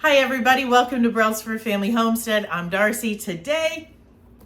Hi everybody, welcome to Brelsford Family Homestead. I'm Darcy. Today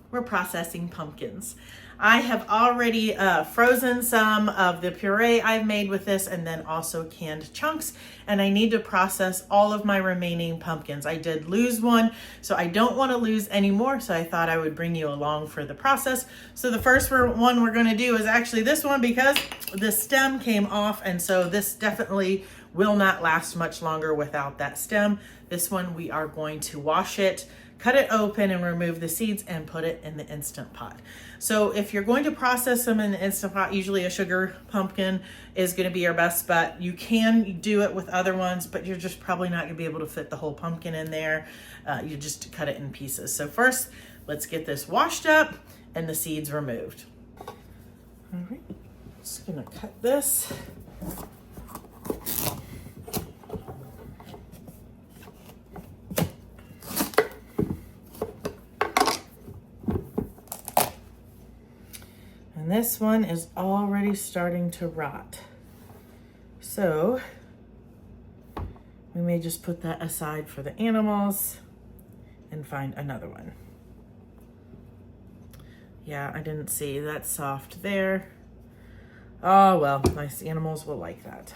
we're processing pumpkins. I have already frozen some of the puree I've made with this and then also canned chunks, and I need to process all of my remaining pumpkins. I did lose one, so I don't want to lose any more, so I thought I would bring you along for the process. So the first one we're going to do is actually this one because the stem came off, and so this definitely will not last much longer without that stem. This one we are going to wash it, cut it open and remove the seeds and put it in the Instant Pot. So if you're going to process them in the Instant Pot, usually a sugar pumpkin is going to be your best bet. You can do it with other ones, but you're just probably not going to be able to fit the whole pumpkin in there. You just cut it in pieces. So first, let's get this washed up and the seeds removed. All right, just going to cut this. And this one is already starting to rot. So we may just put that aside for the animals and find another one. Yeah, I didn't see, that's soft there. Oh well, nice animals will like that.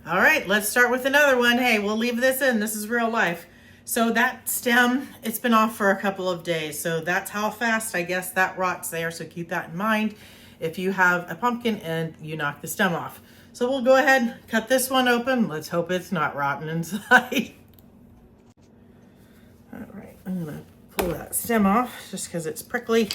All right, let's start with another one. Hey, we'll leave this in, this is real life. So that stem, it's been off for a couple of days. So that's how fast, I guess, that rots there. So keep that in mind if you have a pumpkin and you knock the stem off. So we'll go ahead, cut this one open. Let's hope it's not rotten inside. All right, I'm gonna pull that stem off just because it's prickly.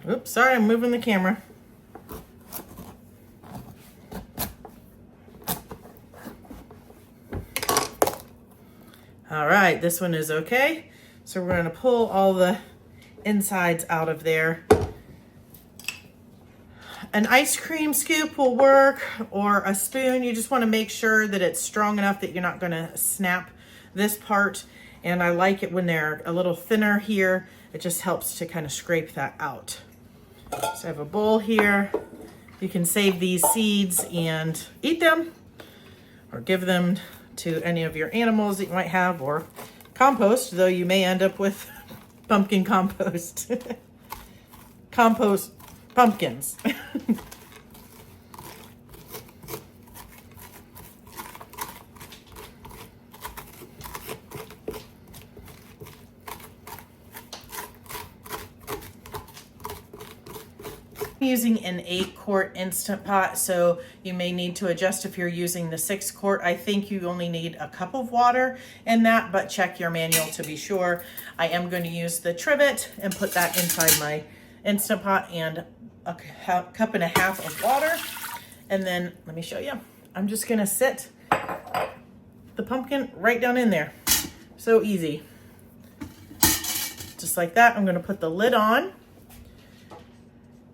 Oops, sorry, I'm moving the camera. All right, this one is okay. So we're gonna pull all the insides out of there. An ice cream scoop will work, or a spoon. You just wanna make sure that it's strong enough that you're not gonna snap this part. And I like it when they're a little thinner here. It just helps to kind of scrape that out. So I have a bowl here. You can save these seeds and eat them, or give them to any of your animals that you might have, or compost, though you may end up with pumpkin compost. Compost pumpkins. Using an 8-quart Instant Pot, so you may need to adjust if you're using the 6-quart. I think you only need a cup of water in that, but check your manual to be sure. I am going to use the trivet and put that inside my Instant Pot, and a cup and a half of water. And then let me show you. I'm just going to sit the pumpkin right down in there. So easy. Just like that. I'm going to put the lid on.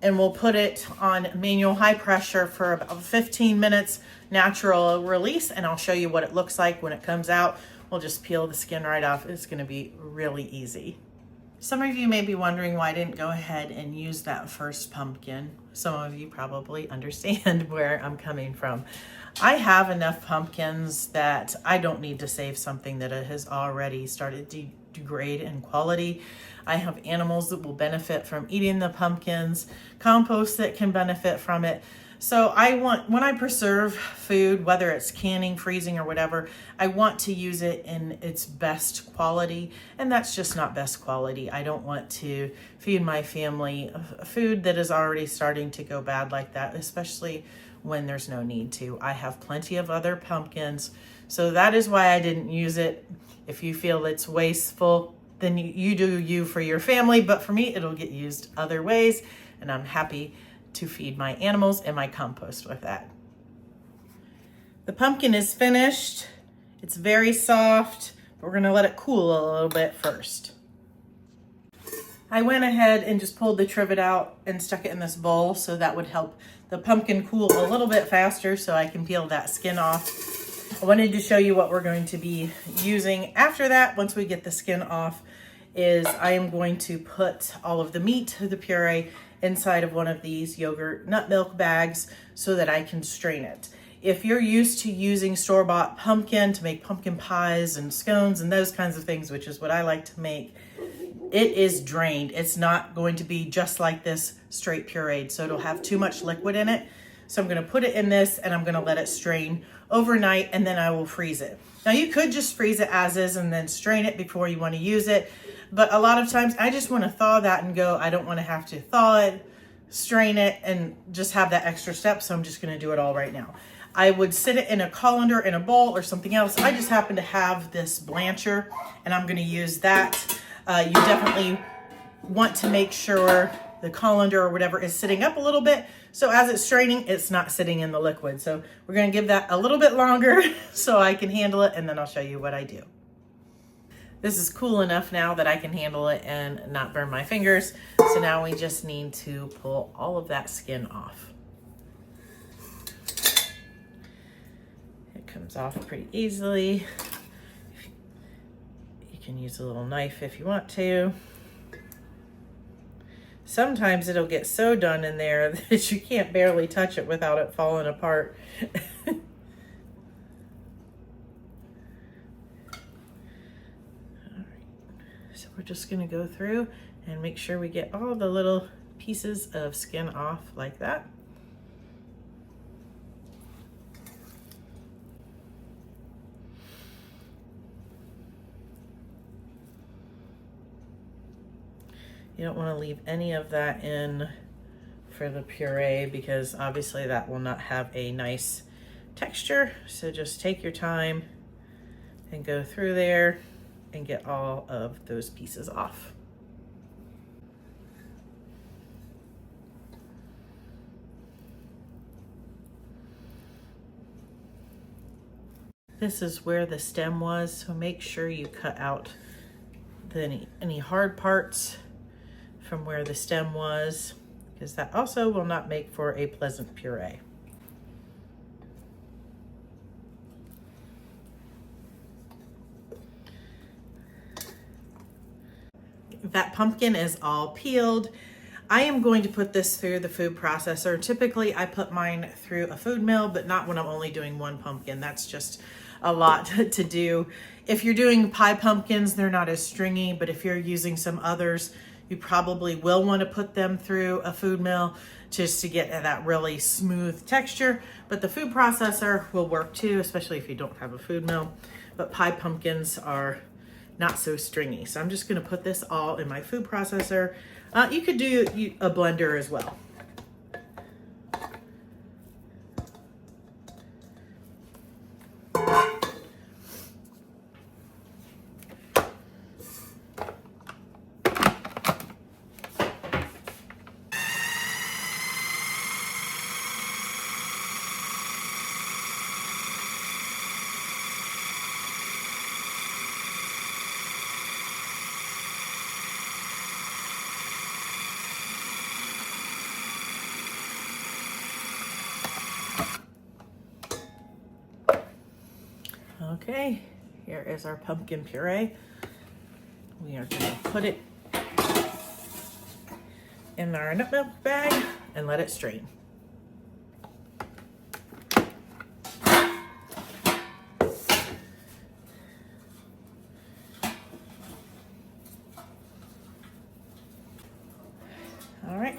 And we'll put it on manual high pressure for about 15 minutes, natural release, and I'll show you what it looks like when it comes out. We'll just peel the skin right off. It's gonna be really easy. Some of you may be wondering why I didn't go ahead and use that first pumpkin. Some of you probably understand where I'm coming from. I have enough pumpkins that I don't need to save something that has already started to degrade in quality. I have animals that will benefit from eating the pumpkins, compost that can benefit from it. So when I preserve food, whether it's canning, freezing, or whatever, I want to use it in its best quality, and that's just not best quality. I don't want to feed my family food that is already starting to go bad like that, especially when there's no need to. I have plenty of other pumpkins, so that is why I didn't use it. If you feel it's wasteful, then you do you for your family, but for me, it'll get used other ways, and I'm happy to feed my animals and my compost with that. The pumpkin is finished. It's very soft, but we're gonna let it cool a little bit first. I went ahead and just pulled the trivet out and stuck it in this bowl, so that would help the pumpkin cool a little bit faster so I can peel that skin off. I wanted to show you what we're going to be using after that. Once we get the skin off, is I am going to put all of the meat, the puree, inside of one of these yogurt nut milk bags so that I can strain it. If you're used to using store-bought pumpkin to make pumpkin pies and scones and those kinds of things, which is what I like to make, it is drained. It's not going to be just like this straight pureed, so it'll have too much liquid in it. So I'm gonna put it in this and I'm gonna let it strain overnight, and then I will freeze it. Now you could just freeze it as is and then strain it before you wanna use it. But a lot of times I just wanna thaw that and go. I don't wanna have to thaw it, strain it, and just have that extra step. So I'm just gonna do it all right now. I would sit it in a colander, in a bowl, or something else. I just happen to have this blancher, and I'm gonna use that. You definitely want to make sure the colander or whatever is sitting up a little bit. So as it's straining, it's not sitting in the liquid. So we're gonna give that a little bit longer so I can handle it, and then I'll show you what I do. This is cool enough now that I can handle it and not burn my fingers. So now we just need to pull all of that skin off. Comes off pretty easily. You can use a little knife if you want to. Sometimes it'll get so done in there that you can't barely touch it without it falling apart. All right. So we're just going to go through and make sure we get all the little pieces of skin off like that. You don't want to leave any of that in for the puree because obviously that will not have a nice texture. So just take your time and go through there and get all of those pieces off. This is where the stem was, so make sure you cut out any hard parts from where the stem was, because that also will not make for a pleasant puree. That pumpkin is all peeled. I am going to put this through the food processor. Typically I put mine through a food mill, but not when I'm only doing one pumpkin. That's just a lot to do. If you're doing pie pumpkins, they're not as stringy, but if you're using some others, you probably will want to put them through a food mill just to get that really smooth texture. But the food processor will work too, especially if you don't have a food mill. But pie pumpkins are not so stringy. So I'm just going to put this all in my food processor. You could do a blender as well. Okay, here is our pumpkin puree. We are going to put it in our nut milk bag and let it strain. All right.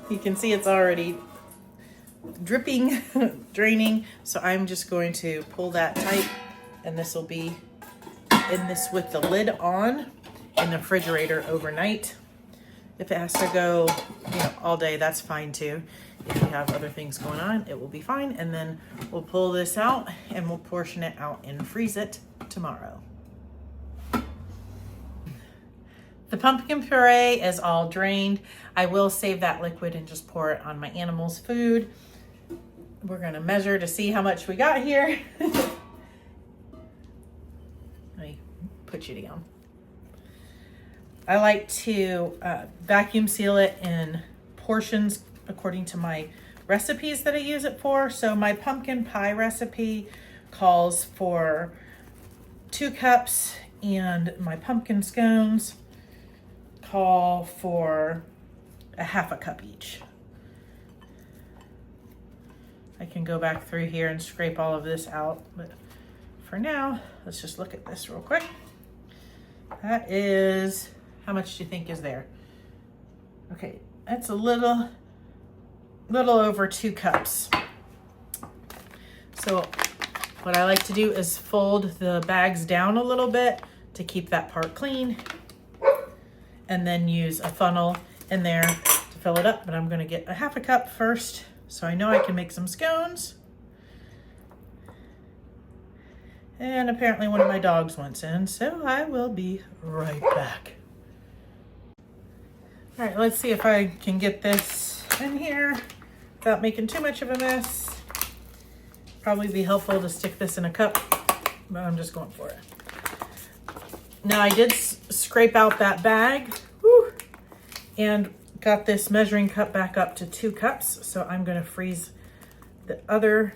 You can see it's already dripping, draining. So I'm just going to pull that tight, and this will be in this with the lid on in the refrigerator overnight. If it has to go, all day, that's fine too. If you have other things going on, it will be fine. And then we'll pull this out and we'll portion it out and freeze it tomorrow. The pumpkin puree is all drained. I will save that liquid and just pour it on my animals' food. We're gonna measure to see how much we got here. Let me put you down. I like to vacuum seal it in portions according to my recipes that I use it for. So my pumpkin pie recipe calls for 2 cups, and my pumpkin scones call for a half a cup each. I can go back through here and scrape all of this out, but for now, let's just look at this real quick. That is, how much do you think is there? Okay, that's a little over 2 cups. So what I like to do is fold the bags down a little bit to keep that part clean, and then use a funnel in there to fill it up. But I'm gonna get a half a cup first, so I know I can make some scones. And apparently one of my dogs wants in, so I will be right back. All right, let's see if I can get this in here without making too much of a mess. Probably be helpful to stick this in a cup, but I'm just going for it. Now I did scrape out that bag, and got this measuring cup back up to 2 cups. So I'm gonna freeze the other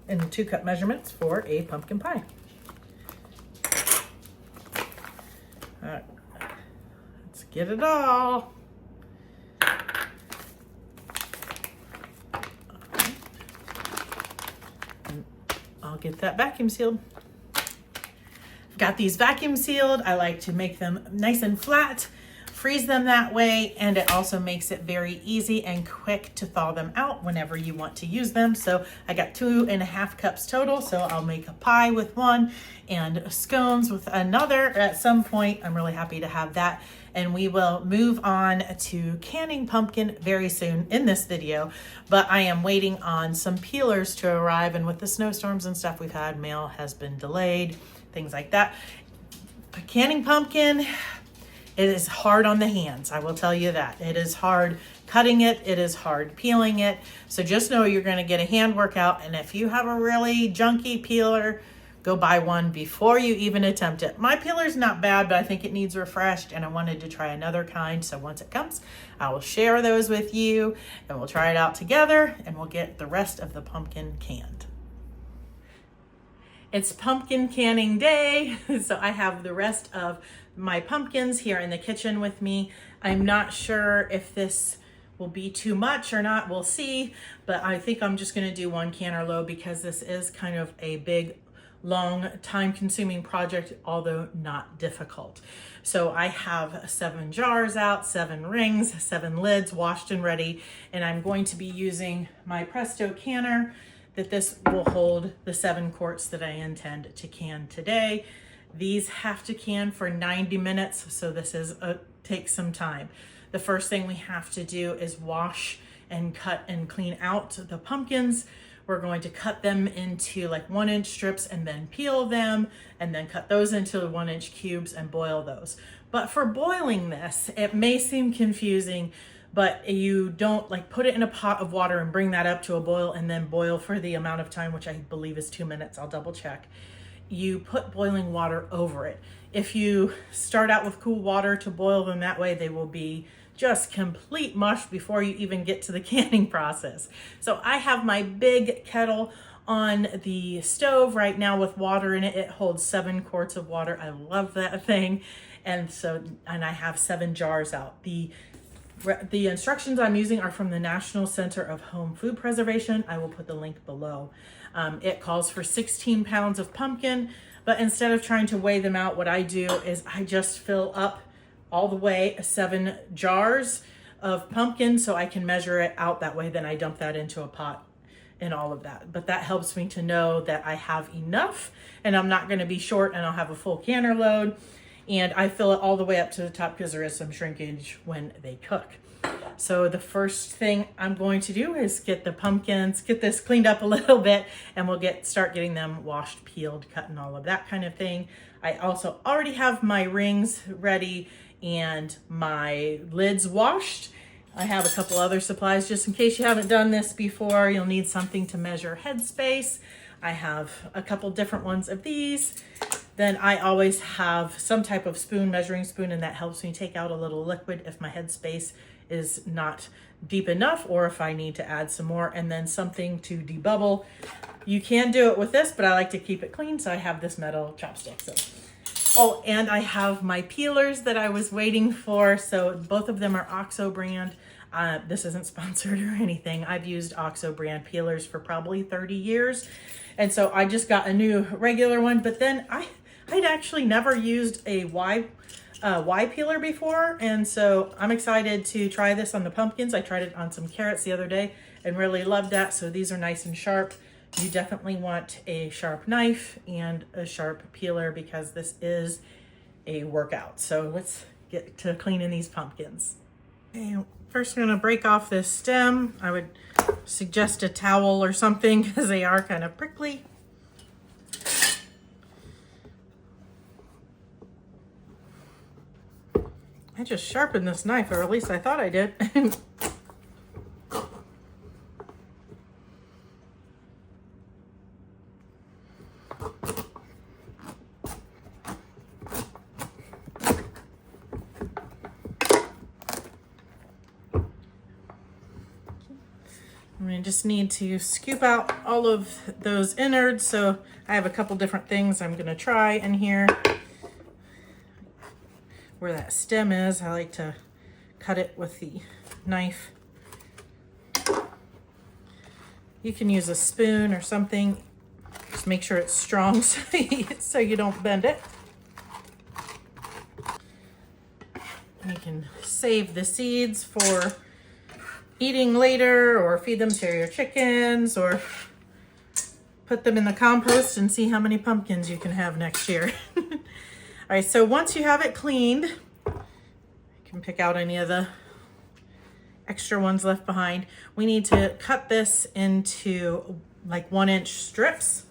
in 2 cup measurements for a pumpkin pie. All right, let's get it all. I'll get that vacuum sealed. Got these vacuum sealed. I like to make them nice and flat, freeze them that way, and it also makes it very easy and quick to thaw them out whenever you want to use them. So I got 2.5 cups total, so I'll make a pie with one and scones with another at some point. I'm really happy to have that. And we will move on to canning pumpkin very soon in this video, but I am waiting on some peelers to arrive, and with the snowstorms and stuff we've had, mail has been delayed, things like that. But canning pumpkin, it is hard on the hands. I will tell you that. It is hard cutting it. It is hard peeling it. So just know you're going to get a hand workout. And if you have a really junky peeler, go buy one before you even attempt it. My peeler's not bad, but I think it needs refreshed, and I wanted to try another kind. So once it comes, I will share those with you, and we'll try it out together, and we'll get the rest of the pumpkin canned. It's pumpkin canning day, so I have the rest of my pumpkins here in the kitchen with me. I'm not sure if this will be too much or not, we'll see, but I think I'm just gonna do 1 canner load because this is kind of a big, long, time-consuming project, although not difficult. So I have 7 jars out, 7 rings, 7 lids washed and ready, and I'm going to be using my Presto canner that this will hold the 7 quarts that I intend to can today. These have to can for 90 minutes, so this is takes some time. The first thing we have to do is wash and cut and clean out the pumpkins. We're going to cut them into like 1-inch strips and then peel them, and then cut those into 1-inch cubes and boil those. But for boiling this, it may seem confusing, but you don't like put it in a pot of water and bring that up to a boil and then boil for the amount of time, which I believe is 2 minutes. I'll double check. You put boiling water over it. If you start out with cool water to boil them that way, they will be just complete mush before you even get to the canning process. So I have my big kettle on the stove right now with water in it. It holds 7 quarts of water. I love that thing. And I have 7 jars out. The instructions I'm using are from the National Center of Home Food Preservation. I will put the link below. It calls for 16 pounds of pumpkin, but instead of trying to weigh them out, what I do is I just fill up all the way 7 jars of pumpkin so I can measure it out that way. Then I dump that into a pot and all of that. But that helps me to know that I have enough and I'm not going to be short, and I'll have a full canner load. And I fill it all the way up to the top because there is some shrinkage when they cook. So the first thing I'm going to do is get the pumpkins, get this cleaned up a little bit, and we'll start getting them washed, peeled, cut, and all of that kind of thing. I also already have my rings ready and my lids washed. I have a couple other supplies just in case you haven't done this before. You'll need something to measure headspace. I have a couple different ones of these. Then I always have some type of spoon, measuring spoon, and that helps me take out a little liquid if my headspace is not deep enough, or if I need to add some more, and then something to debubble. You can do it with this, but I like to keep it clean, so I have this metal chopstick. So. Oh, and I have my peelers that I was waiting for. So both of them are OXO brand. This isn't sponsored or anything. I've used OXO brand peelers for probably 30 years. And so I just got a new regular one, but then I'd actually never used a Y peeler before. And so I'm excited to try this on the pumpkins. I tried it on some carrots the other day and really loved that. So these are nice and sharp. You definitely want a sharp knife and a sharp peeler because this is a workout. So let's get to cleaning these pumpkins. Okay, first I'm gonna break off this stem. I would suggest a towel or something because they are kind of prickly. I just sharpened this knife, or at least I thought I did. I just need to scoop out all of those innards. So I have a couple different things I'm gonna try in here. Where that stem is, I like to cut it with the knife. You can use a spoon or something. Just make sure it's strong so you don't bend it. You can save the seeds for eating later, or feed them to your chickens, or put them in the compost and see how many pumpkins you can have next year. All right, so once you have it cleaned, you can pick out any of the extra ones left behind. We need to cut this into like 1-inch strips.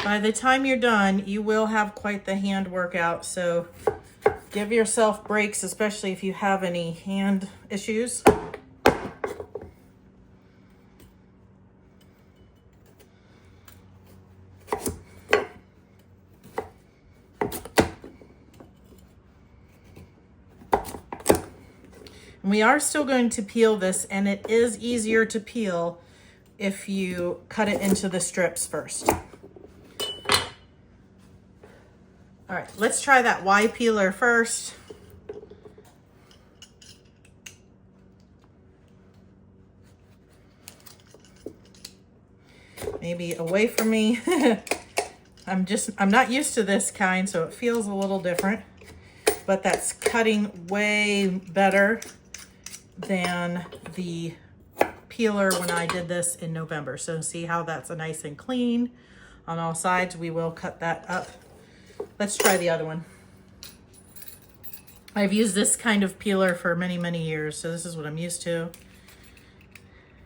By the time you're done, you will have quite the hand workout, so give yourself breaks, especially if you have any hand issues. And we are still going to peel this, and it is easier to peel if you cut it into the strips first. All right, let's try that Y peeler first. Maybe away from me. I'm not used to this kind, so it feels a little different, but that's cutting way better than the peeler when I did this in November. So see how that's a nice and clean on all sides. We will cut that up. Let's try the other one. I've used this kind of peeler for many, many years, so this is what I'm used to.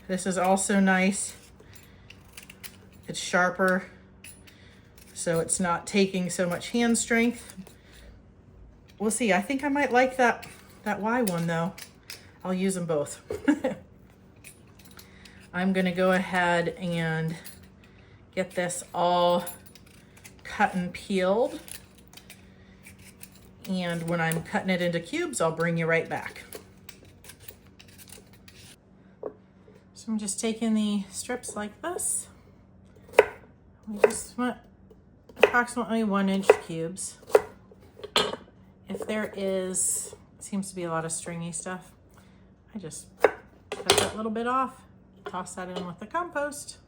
This is also nice. It's sharper, so it's not taking so much hand strength. We'll see. I think I might like that Y one though. I'll use them both. I'm gonna go ahead and get this all cut and peeled. And when I'm cutting it into cubes, I'll bring you right back. So I'm just taking the strips like this. We just want approximately 1-inch cubes. If there seems to be a lot of stringy stuff, I just cut that little bit off, toss that in with the compost.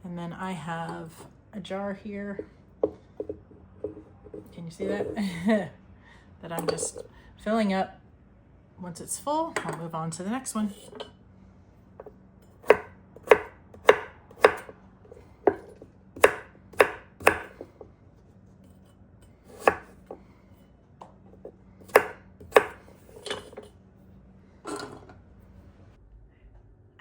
And then I have a jar here. Can you see that? That I'm just filling up. Once it's full, I'll move on to the next one.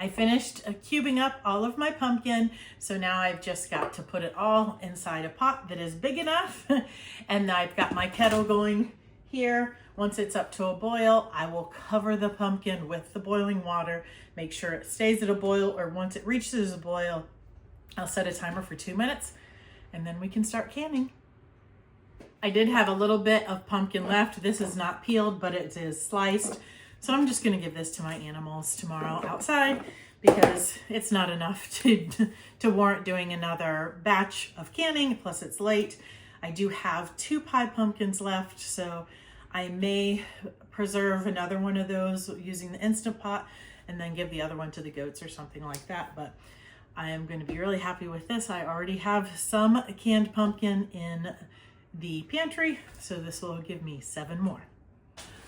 I finished cubing up all of my pumpkin, so now I've just got to put it all inside a pot that is big enough. And I've got my kettle going here. Once it's up to a boil, I will cover the pumpkin with the boiling water, make sure it stays at a boil, or once it reaches a boil, I'll set a timer for 2 minutes, and then we can start canning. I did have a little bit of pumpkin left. This is not peeled, but it is sliced. So I'm just gonna give this to my animals tomorrow outside because it's not enough to warrant doing another batch of canning, plus it's late. I do have 2 pie pumpkins left, so I may preserve another one of those using the Instant Pot and then give the other one to the goats or something like that. But I am gonna be really happy with this. I already have some canned pumpkin in the pantry, so this will give me 7 more.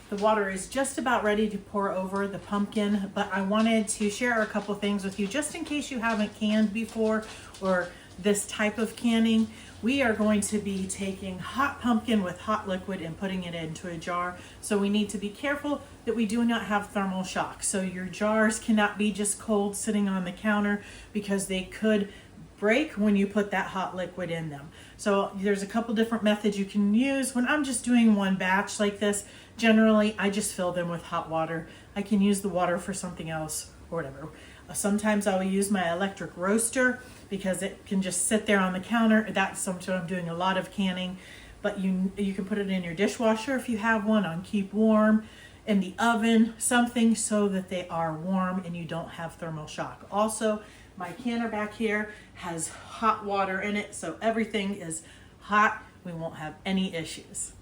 The water is just about ready to pour over the pumpkin, but I wanted to share a couple things with you just in case you haven't canned before or this type of canning. We are going to be taking hot pumpkin with hot liquid and putting it into a jar. So we need to be careful that we do not have thermal shock. So your jars cannot be just cold sitting on the counter because they could break when you put that hot liquid in them. So there's a couple different methods you can use. When I'm just doing one batch like this, generally I just fill them with hot water. I can use the water for something else or whatever. Sometimes I will use my electric roaster because it can just sit there on the counter. That's sometimes I'm doing a lot of canning, but you can put it in your dishwasher if you have one on keep warm, in the oven, something so that they are warm and you don't have thermal shock. Also, my canner back here has hot water in it, so everything is hot. We won't have any issues.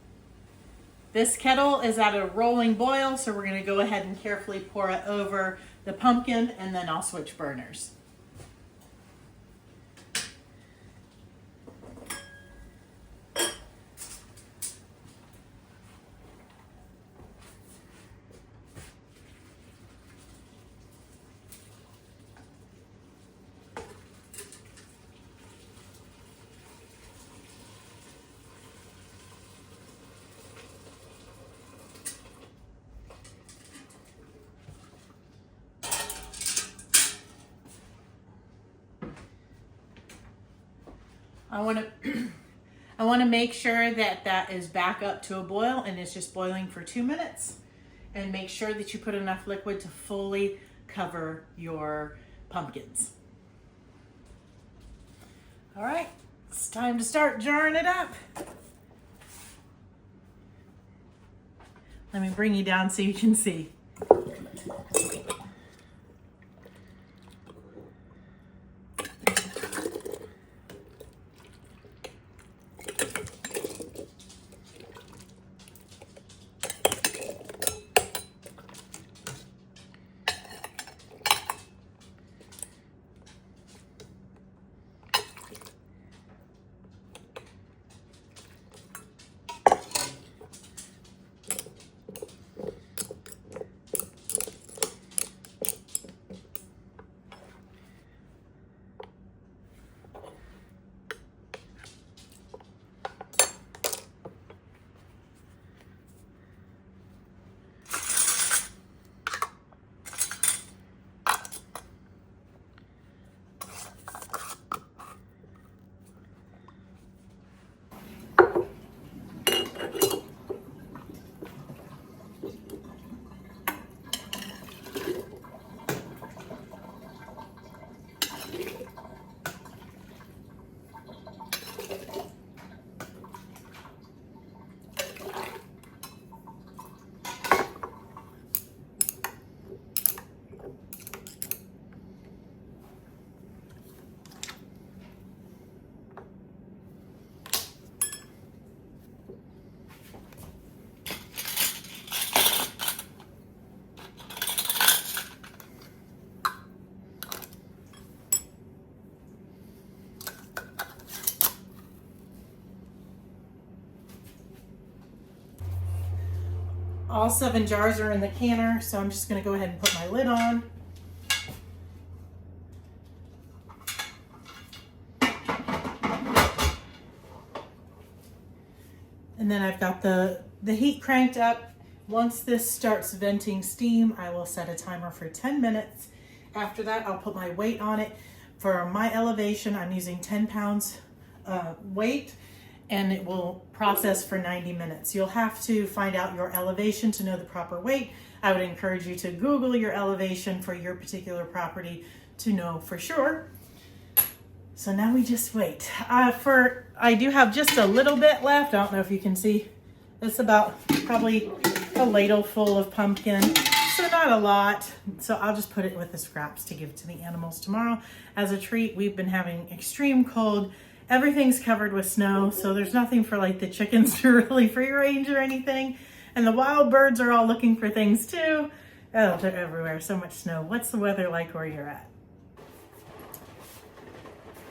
This kettle is at a rolling boil, so we're gonna go ahead and carefully pour it over the pumpkin, and then I'll switch burners. I want to make sure that that is back up to a boil and it's just boiling for 2 minutes, and make sure that you put enough liquid to fully cover your pumpkins. All right, it's time to start jarring it up. Let me bring you down so you can see. All 7 jars are in the canner, so I'm just gonna go ahead and put my lid on. And then I've got the heat cranked up. Once this starts venting steam, I will set a timer for 10 minutes, After that, I'll put my weight on it. For my elevation, I'm using 10 pounds weight, and it will process for 90 minutes. You'll have to find out your elevation to know the proper weight. I would encourage you to Google your elevation for your particular property to know for sure. So now we just wait. I do have just a little bit left. I don't know if you can see. It's about probably a ladle full of pumpkin. So not a lot. So I'll just put it with the scraps to give to the animals tomorrow as a treat. We've been having extreme cold. Everything's covered with snow, so there's nothing for like the chickens to really free range or anything. And the wild birds are all looking for things too. Oh, they're everywhere. So much snow. What's the weather like where you're at?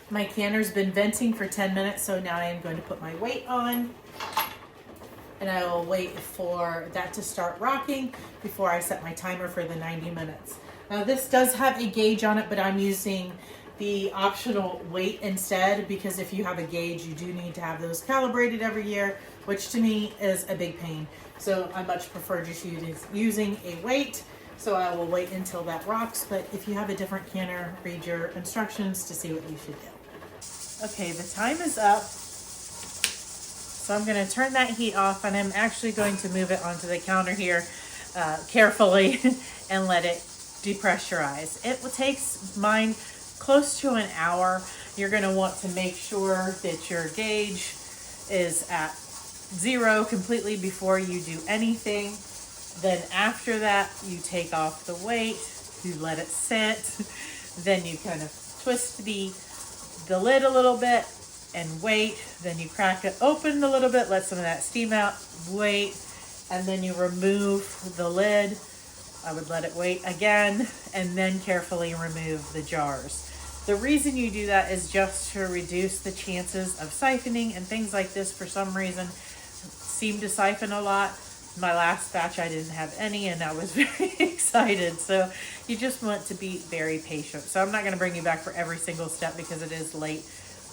My canner's been venting for 10 minutes, so now I am going to put my weight on. And I will wait for that to start rocking before I set my timer for the 90 minutes. Now this does have a gauge on it, but I'm using the optional weight instead, because if you have a gauge, you do need to have those calibrated every year, which to me is a big pain. So I much prefer just using a weight. So I will wait until that rocks, but if you have a different canner, read your instructions to see what you should do. Okay, the time is up. So I'm going to turn that heat off, and I'm actually going to move it onto the counter here carefully and let it depressurize. It takes mine close to an hour. You're going to want to make sure that your gauge is at 0 completely before you do anything. Then after that, you take off the weight, you let it sit, then you kind of twist the lid a little bit and wait, then you crack it open a little bit, let some of that steam out, wait, and then you remove the lid. I would let it wait again, and then carefully remove the jars. The reason you do that is just to reduce the chances of siphoning, and things like this for some reason seem to siphon a lot. My last batch I didn't have any, and I was very excited. So you just want to be very patient. So I'm not going to bring you back for every single step because it is late,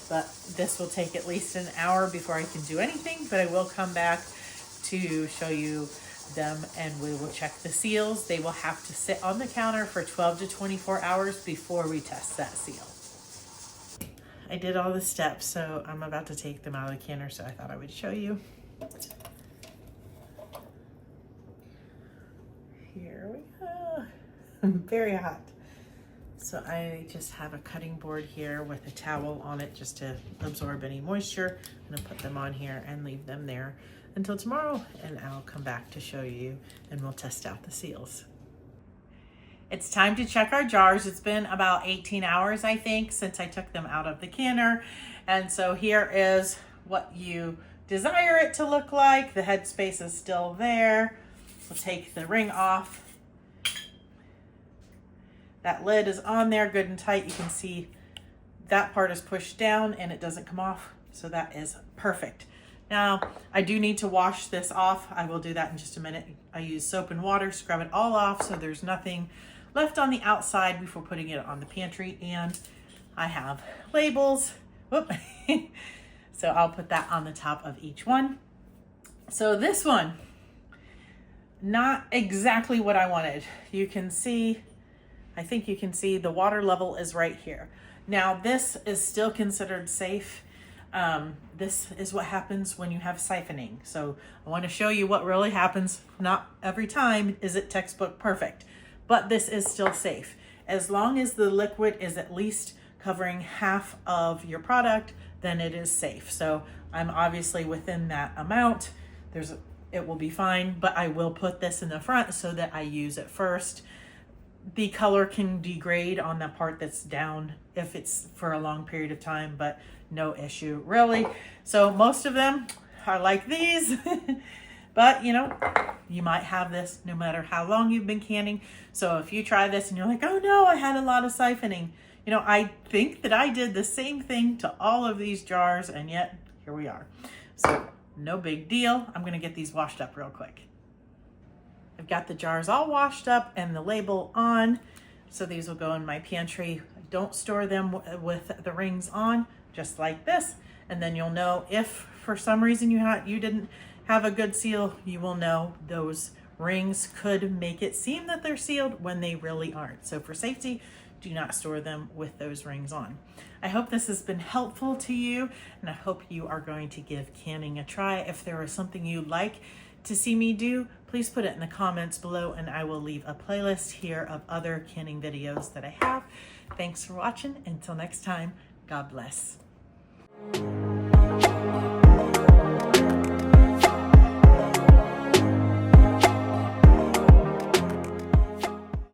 but this will take at least an hour before I can do anything. But I will come back to show you them, and we will check the seals. They will have to sit on the counter for 12 to 24 hours before we test that seal. I did all the steps, so I'm about to take them out of the canner, so I thought I would show you. Here we go. Very hot. So I just have a cutting board here with a towel on it just to absorb any moisture. I'm gonna put them on here and leave them there until tomorrow, and I'll come back to show you and we'll test out the seals. It's time to check our jars. It's been about 18 hours, I think, since I took them out of the canner. And so here is what you desire it to look like. The headspace is still there. We'll take the ring off. That lid is on there good and tight. You can see that part is pushed down and it doesn't come off. So that is perfect. Now, I do need to wash this off. I will do that in just a minute. I use soap and water, scrub it all off so there's nothing left on the outside before putting it on the pantry. And I have labels. Whoop. So I'll put that on the top of each one. So this one, not exactly what I wanted. You can see, I think you can see the water level is right here. Now this is still considered safe. This is what happens when you have siphoning. So I want to show you what really happens. Not every time is it textbook perfect, but this is still safe. As long as the liquid is at least covering half of your product, then it is safe. So I'm obviously within that amount. It will be fine, but I will put this in the front so that I use it first. The color can degrade on the part that's down if it's for a long period of time, but no issue really. So most of them are like these, but you know, you might have this no matter how long you've been canning. So if you try this and you're like, oh no, I had a lot of siphoning. You know, I think that I did the same thing to all of these jars, and yet here we are. So no big deal. I'm gonna get these washed up real quick. I've got the jars all washed up and the label on. So these will go in my pantry. Don't store them with the rings on, just like this. And then you'll know if for some reason you didn't have a good seal, you will know those rings could make it seem that they're sealed when they really aren't. So for safety, do not store them with those rings on. I hope this has been helpful to you, and I hope you are going to give canning a try. If there is something you'd like to see me do, please put it in the comments below, and I will leave a playlist here of other canning videos that I have. Thanks for watching. Until next time, God bless.